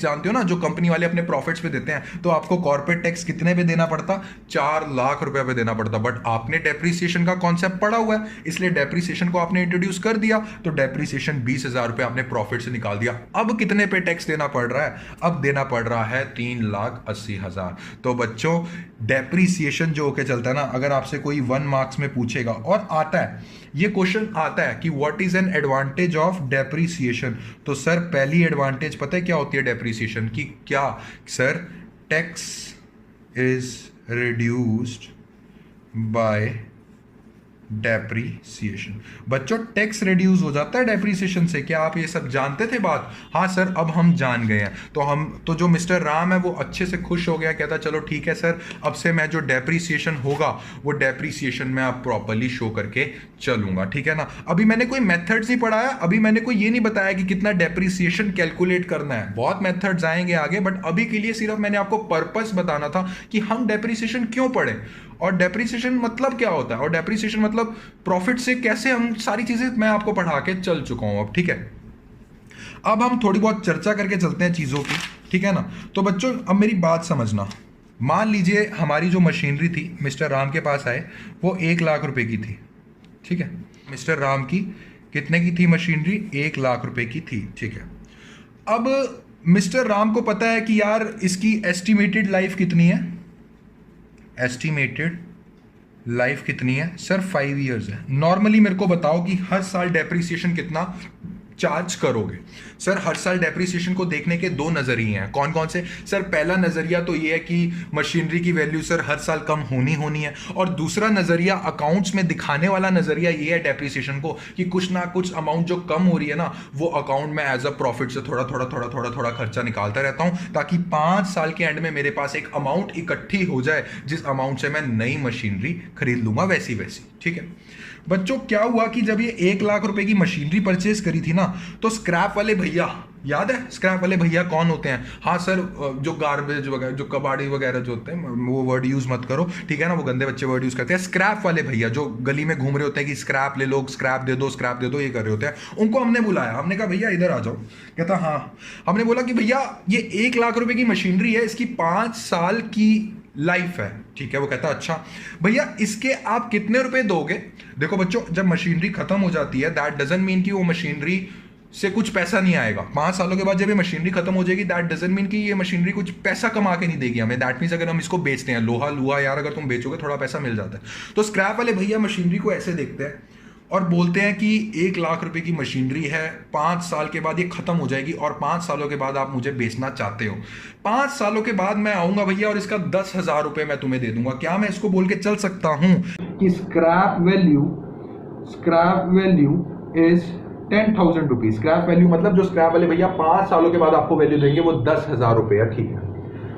जानते हो ना, जो कंपनी वाले अपने प्रॉफिट्स पे देते हैं, तो आपको कॉर्पोरेट टैक्स कितने पे देना पड़ता? 4 लाख रुपए पे देना पड़ता। बट आपने डेप्रिसिएशन का कॉन्सेप्ट पढ़ा हुआ है, इसलिए डेप्रिसिएशन को आपने इंट्रोड्यूस कर दिया, तो डेप्रिसिएशन 20,000 रुपए आपने प्रॉफिट से निकाल दिया। अब कितने पे टैक्स देना पड़ रहा है? अब देना पड़ रहा है 3,80,000। तो बच्चों डेप्रिसिएशन जो होके चलता है ना, अगर आपसे कोई 1 मार्क्स में पूछेगा और आता है ये क्वेश्चन आता है कि what is an advantage of depreciation, तो सर पहली एडवांटेज पता है क्या होती है डेप्रिसिएशन की? क्या sir? Tax is reduced by depreciation. बच्चों टैक्स रिड्यूस हो जाता है डेप्रिसिएशन से। क्या आप ये सब जानते थे बात? हाँ सर अब हम जान गए हैं। तो जो मिस्टर राम है वो अच्छे से खुश हो गया, कहता चलो ठीक है सर, अब से मैं जो डेप्रिसिएशन होगा वो डेप्रिसिएशन में आप प्रॉपर्ली शो करके चलूंगा, ठीक है ना। अभी मैंने कोई मेथड्स नहीं पढ़ाया, अभी मैंने कोई ये नहीं बताया कि कितना डेप्रिसिएशन कैलकुलेट करना है, बहुत मेथड्स आएंगे आगे, बट अभी के लिए सिर्फ मैंने आपको पर्पस बताना था कि हम डेप्रिसिएशन क्यों पढ़े और डेप्रिसिएशन मतलब क्या होता है और डेप्रिसिएशन मतलब प्रॉफिट से कैसे, हम सारी चीजें मैं आपको पढ़ा के चल चुका हूं अब, ठीक है। अब हम थोड़ी बहुत चर्चा करके चलते हैं चीजों की, ठीक है ना। तो बच्चों अब मेरी बात समझना, मान लीजिए हमारी जो मशीनरी थी मिस्टर राम के पास आए, वो 1 लाख रुपए की थी, ठीक है। मिस्टर राम की कितने की थी मशीनरी? 1 लाख रुपए की थी, ठीक है। अब मिस्टर राम को पता है कि यार इसकी एस्टिमेटेड लाइफ कितनी है, एस्टिमेटेड लाइफ कितनी है सर? 5 ईयर्स है। नॉर्मली मेरे को बताओ कि हर साल डेप्रिसिएशन कितना चार्ज करोगे? सर हर साल डेप्रिसिएशन को देखने के 2 नजरिए हैं। कौन कौन से सर? पहला नजरिया तो ये है कि मशीनरी की वैल्यू सर हर साल कम होनी है, और दूसरा नजरिया अकाउंट्स में दिखाने वाला नजरिया ये है डेप्रिसिएशन को कि कुछ ना कुछ अमाउंट जो कम हो रही है ना, वो अकाउंट में एज अ प्रॉफिट से थोड़ा थोड़ा खर्चा निकालता रहता हूं, ताकि 5 साल के एंड में मेरे पास एक अमाउंट इकट्ठी हो जाए जिस अमाउंट से मैं नई मशीनरी खरीद लूंगा, वैसी, ठीक है। बच्चों क्या हुआ कि जब ये 1 लाख रुपए की मशीनरी परचेज करी थी ना, तो स्क्रैप वाले भैया, याद है स्क्रैप वाले भैया कौन होते हैं? हाँ सर, जो गार्बेज वगैरह, जो कबाड़ी वगैरह जो होते हैं, वो वर्ड यूज मत करो, ठीक है ना, वो गंदे बच्चे वर्ड यूज करते हैं। स्क्रैप वाले भैया जो गली में घूम रहे होते हैं कि स्क्रैप ले लो, स्क्रैप दे दो, ये कर रहे होते हैं, उनको हमने बुलाया, हमने कहा भैया इधर आ जाओ। कहता हाँ। हमने बोला कि भैया ये 1 लाख रुपए की मशीनरी है, इसकी 5 साल की लाइफ है, ठीक है। वो कहता अच्छा भैया इसके आप कितने रुपए दोगे? देखो बच्चों जब मशीनरी खत्म हो जाती है दैट डजंट मीन कि वो मशीनरी से कुछ पैसा नहीं आएगा। 5 सालों के बाद जब ये मशीनरी खत्म हो जाएगी दैट डजंट मीन कि ये मशीनरी कुछ पैसा कमा के नहीं देगी हमें। दैट मीन्स अगर हम इसको बेचते हैं, लोहा यार अगर तुम बेचोगे थोड़ा पैसा मिल जाता है। तो स्क्रैप वाले भैया मशीनरी को ऐसे देखते हैं और बोलते हैं कि 1 लाख रुपए की मशीनरी है, 5 साल के बाद ये खत्म हो जाएगी और 5 सालों के बाद आप मुझे बेचना चाहते हो। 5 सालों के बाद मैं आऊंगा भैया और इसका 10,000 रुपए मैं तुम्हें दे दूंगा। क्या मैं इसको बोल के चल सकता हूं कि scrap value is 10,000 rupees? Scrap value मतलब जो स्क्रैप वाले भैया 5 सालों के बाद आपको वैल्यू देंगे वो 10,000 रुपए है, ठीक है।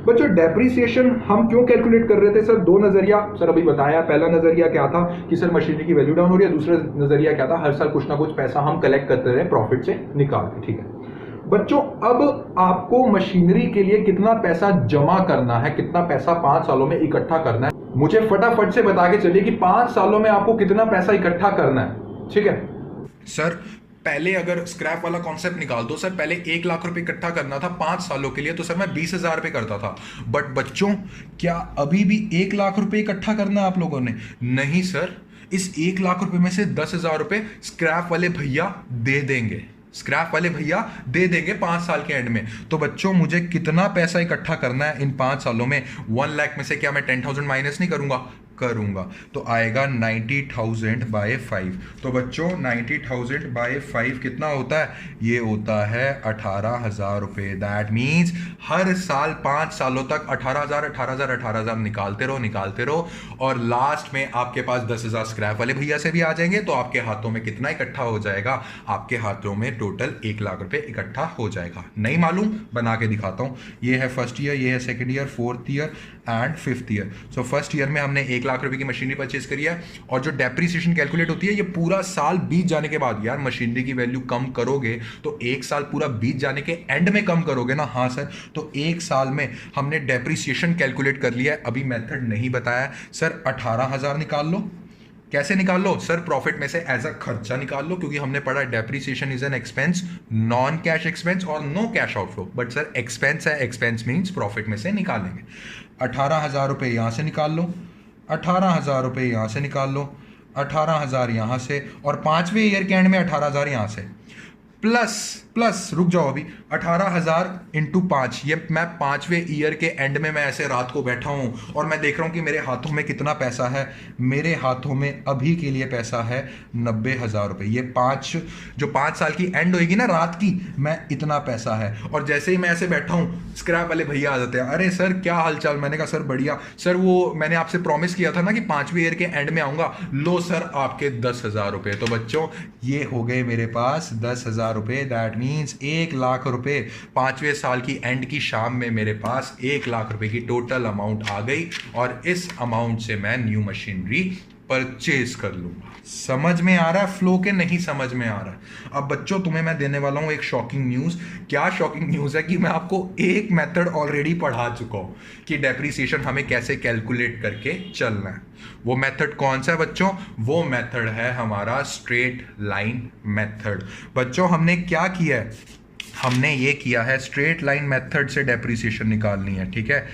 बच्चों डेप्रिसिएशन हम क्यों कैलकुलेट कर रहे थे सर? 2 नजरिया सर अभी बताया। पहला नजरिया क्या था कि सर मशीनरी की वैल्यू डाउन हो रही है, दूसरा नजरिया क्या था, हर साल कुछ ना कुछ पैसा हम कलेक्ट करते रहे प्रॉफिट से निकाल के, ठीक है। बच्चों अब आपको मशीनरी के लिए कितना पैसा जमा करना है, कितना पैसा 5 सालों में इकट्ठा करना है, मुझे फटाफट से बता के चलिए कि 5 सालों में आपको कितना पैसा इकट्ठा करना है, ठीक है। सर पहले अगर स्क्रैप वाला कॉन्सेप्ट निकाल दो सर, पहले 1 लाख रुपए इकट्ठा करना था 5 सालों के लिए, तो सर मैं 20,000 रुपए करता था। बट बच्चों क्या अभी भी 1 लाख रुपए इकट्ठा करना है आप लोगों ने? नहीं सर, इस 1 लाख रुपए में से 10,000 रुपए स्क्रैप वाले भैया दे देंगे, 5 साल के एंड में। तो बच्चों मुझे कितना पैसा इकट्ठा करना है इन 5 सालों में? 1 लाख में से क्या मैं 10,000 माइनस नहीं करूंगा तो आएगा 90,000 बाय 5। तो बच्चों 90,000 बाय 5 कितना होता है? ये होता है 18,000 रुपए। दैट मीन्स हर साल 5 सालों तक 18,000 निकालते रहो और लास्ट में आपके पास 10,000 स्क्रैप वाले भैया से भी आ जाएंगे, तो आपके हाथों में कितना इकट्ठा हो जाएगा? आपके हाथों में टोटल 1 लाख रुपए इकट्ठा हो जाएगा। नहीं मालूम? बना के दिखाता हूं। ये है फर्स्ट ईयर, ये है second year, 4th year and fifth year. So first year में हमने 1 लाख रुपए की मशीनरी परचेज करी है, और जो डेप्रीसिएशन कैलकुलेट होती है ये पूरा साल बीत जाने के बाद। यार मशीनरी की वैल्यू कम करोगे तो 1 साल पूरा बीत जाने के एंड में कम करोगे ना। हाँ सर, तो 1 साल में हमने डेप्रीसिएशन कैलकुलेट कर लिया है। अभी मेथड नहीं बताया सर। 18,000 निकाल लो। कैसे निकाल लो सर? प्रॉफिट में से एज अ खर्चा निकाल लो, क्योंकि हमने पढ़ा depreciation is an expense, non cash expense और no cash outflow. But sir expense है, एक्सपेंस मीन्स प्रॉफिट में से निकालेंगे। 18,000 रुपये यहां से निकाल लो, 18,000 रुपये यहां से निकाल लो, 18,000 यहां से, और 5वें ईयर के एंड में 18,000 यहां से, प्लस रुक जाओ अभी, 18,000 इंटू 5। ये मैं 5वें ईयर के एंड में मैं ऐसे रात को बैठा हूं और मैं देख रहा हूं कि मेरे हाथों में कितना पैसा है। मेरे हाथों में अभी के लिए पैसा है 90,000 रुपये। ये 5 साल की एंड होगी ना रात की, मैं इतना पैसा है। और जैसे ही मैं ऐसे बैठा हूं, स्क्रैप वाले भैया आ जाते हैं, अरे सर क्या हालचाल। मैंने कहा सर बढ़िया। सर वो मैंने आपसे प्रॉमिस किया था ना कि 5वें ईयर के एंड में आऊंगा, लो सर आपके 10,000 रुपये। तो बच्चों ये हो गए मेरे पास 10,000 रुपये। दैट मीन्स 1 लाख रुपए 5वें साल की एंड की शाम में मेरे पास 1 लाख रुपए की टोटल अमाउंट आ गई, और इस अमाउंट से मैं न्यू मशीनरी परचेज कर लूंगा। समझ में आ रहा है फ्लो के नहीं समझ में आ रहा है? अब बच्चों तुम्हें मैं देने वाला हूं एक शॉकिंग न्यूज। क्या शॉकिंग न्यूज है कि मैं आपको एक मेथड ऑलरेडी पढ़ा चुका हूं कि डेप्रीसिएशन हमें कैसे कैलकुलेट करके चलना है। वो मेथड कौन सा है बच्चों? वो मेथड है हमारा स्ट्रेट लाइन मेथड। बच्चों हमने क्या किया है? हमने ये किया है स्ट्रेट लाइन मेथड से डेप्रीसिएशन निकालनी है। ठीक है,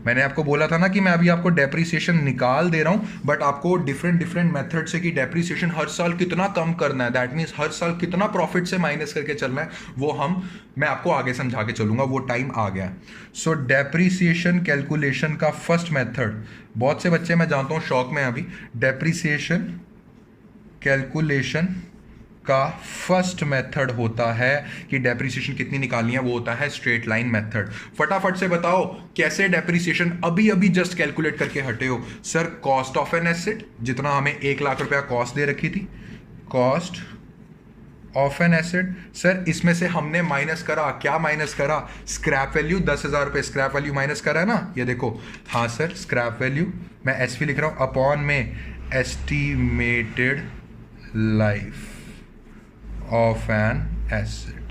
मैंने आपको बोला था ना कि मैं अभी आपको डेप्रीसिएशन निकाल दे रहा हूं, बट आपको डिफरेंट मेथड से कि डेप्रीसिएशन हर साल कितना कम करना है, दैट मीन्स हर साल कितना प्रॉफिट से माइनस करके चलना है, वो मैं आपको आगे समझा के चलूंगा। वो टाइम आ गया। सो डेप्रीसिएशन कैलकुलेशन का फर्स्ट मेथड, बहुत से बच्चे मैं जानता हूं शौक में अभी, डेप्रीसिएशन कैलकुलेशन का फर्स्ट मेथड होता है कि डेप्रीसिएशन कितनी निकालनी है, वो होता है स्ट्रेट लाइन मेथड। फटाफट से बताओ कैसे डेप्रीसिएशन अभी जस्ट कैलकुलेट करके हटे हो? Sir cost of an asset, जितना हमें 1 लाख रुपया कॉस्ट दे रखी थी, cost of an asset. Sir इसमें से हमने माइनस करा, क्या माइनस करा? Scrap value. 10,000 रुपये स्क्रैप वैल्यू माइनस करा है ना, ये देखो। हाँ सर, स्क्रैप वैल्यू मैं एसपी लिख रहा हूं, अपॉन में estimated life of an asset.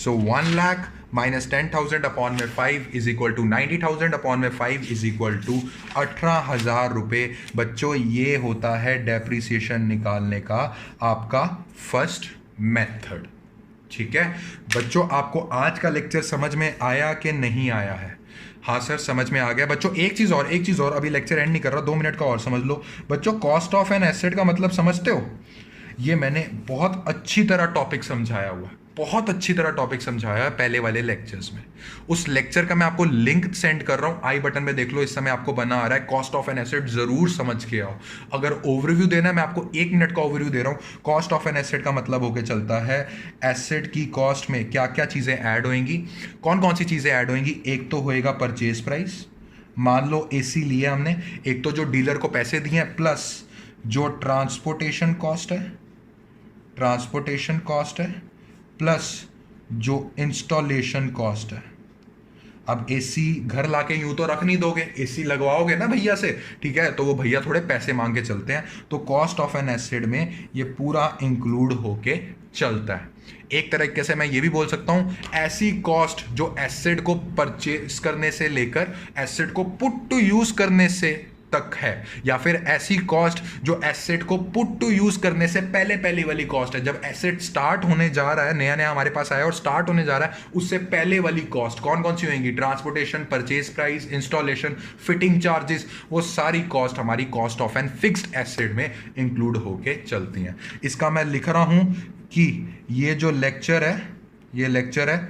So 1 lakh minus 10,000 upon में 5 is equal to 90,000 upon में 5 is equal to 18,000 रुपये। बच्चों ये होता है डेप्रीसिएशन निकालने का आपका फर्स्ट मेथड। ठीक है बच्चों, आपको आज का लेक्चर समझ में आया कि नहीं आया है? हाँ सर समझ में आ गया। बच्चों एक चीज़ और, अभी लेक्चर एंड नहीं कर रहा, 2 मिनट का और समझ लो। बच्चों कॉस्ट ऑफ एन एसेट का मतलब समझते हो? ये मैंने बहुत अच्छी तरह टॉपिक समझाया हुआ है, बहुत अच्छी तरह टॉपिक समझाया है पहले वाले लेक्चर्स में। उस लेक्चर का मैं आपको लिंक सेंड कर रहा हूं, आई बटन में देख लो, इस समय आपको बना आ रहा है। कॉस्ट ऑफ एन एसेट जरूर समझ के आओ। अगर ओवरव्यू देना है, मैं आपको 1 मिनट का ओवरव्यू दे रहा हूं। कॉस्ट ऑफ एन एसेट का मतलब होकर चलता है एसेट की कॉस्ट में क्या क्या चीजें ऐड होंगी। कौन कौन सी चीजें ऐड होंगी? एक तो होएगा परचेज प्राइस, मान लो एसी लिया हमने, एक तो जो डीलर को पैसे दिए हैं, प्लस जो ट्रांसपोर्टेशन कॉस्ट है, प्लस जो इंस्टॉलेशन कॉस्ट है। अब एसी घर लाके यूं तो रख नहीं दोगे, एसी लगवाओगे ना भैया से, ठीक है, तो वो भैया थोड़े पैसे मांग के चलते हैं। तो कॉस्ट ऑफ एन एसेट में ये पूरा इंक्लूड होके चलता है। एक तरीके से मैं ये भी बोल सकता हूं, ऐसी कॉस्ट जो एसेट को परचेज करने से लेकर एसेट को पुट टू यूज करने से तक है, या फिर ऐसी कॉस्ट जो एसेट को पुट टू यूज करने से पहले वाली कॉस्ट है। जब एसेट स्टार्ट होने जा रहा है, नया हमारे पास आया और स्टार्ट होने जा रहा है, उससे पहले वाली कॉस्ट कौन कौन सी होंगी? Transportation, purchase price, installation, fitting charges, वो सारी कॉस्ट हमारी cost of an fixed asset में इंक्लूड होके चलती हैं। इसका मैं लिख रहा हूं कि ये जो लेक्चर है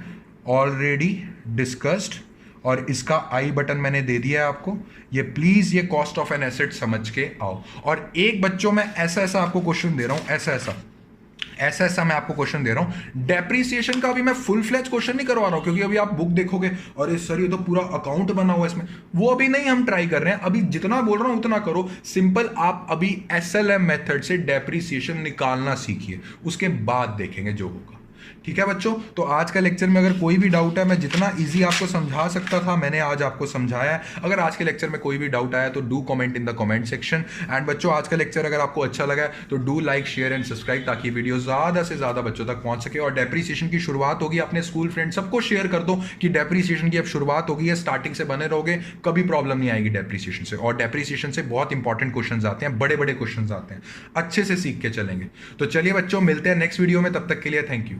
ऑलरेडी डिस्कस्ड, और इसका आई बटन मैंने दे दिया है आपको। ये प्लीज ये कॉस्ट ऑफ एन एसेट समझ के आओ। और एक बच्चों में ऐसा आपको क्वेश्चन दे रहा हूं, ऐसा मैं आपको क्वेश्चन दे रहा हूं। डेप्रीसिएशन का अभी मैं फुल फ्लैज क्वेश्चन नहीं करवा रहा हूं, क्योंकि अभी आप बुक देखोगे और सर ये तो पूरा अकाउंट बना हुआ है इसमें, वो अभी नहीं हम ट्राई कर रहे हैं। अभी जितना बोल रहा हूं उतना करो। सिंपल आप अभी SLM मेथड से डेप्रीसिएशन निकालना सीखिए, उसके बाद देखेंगे जो होगा। ठीक है बच्चों, तो आज का लेक्चर में अगर कोई भी डाउट है, मैं जितना इजी आपको समझा सकता था मैंने आज आपको समझाया है। अगर आज के लेक्चर में कोई भी डाउट आया तो do comment in the comment section. And बच्चों, आज का लेक्चर अगर आपको अच्छा लगा है तो do like, share and subscribe, ताकि वीडियो ज्यादा से ज्यादा बच्चों तक पहुंच सके। और डेप्रीसिएशन की शुरुआत होगी, अपने स्कूल फ्रेंड सबको शेयर कर दो कि डेप्रीसिएशन की अब शुरुआत होगी है, स्टार्टिंग से बने रहोगे कभी प्रॉब्लम नहीं आएगी डेप्रीसिएशन से। और डेप्रीसिएशन से बहुत इंपॉर्टेंट क्वेश्चन आते हैं, बड़े बड़े क्वेश्चन आते हैं, अच्छे से सीख के चलेंगे। तो चलिए बच्चों, मिलते हैं नेक्स्ट वीडियो में, तब तक के लिए थैंक यू।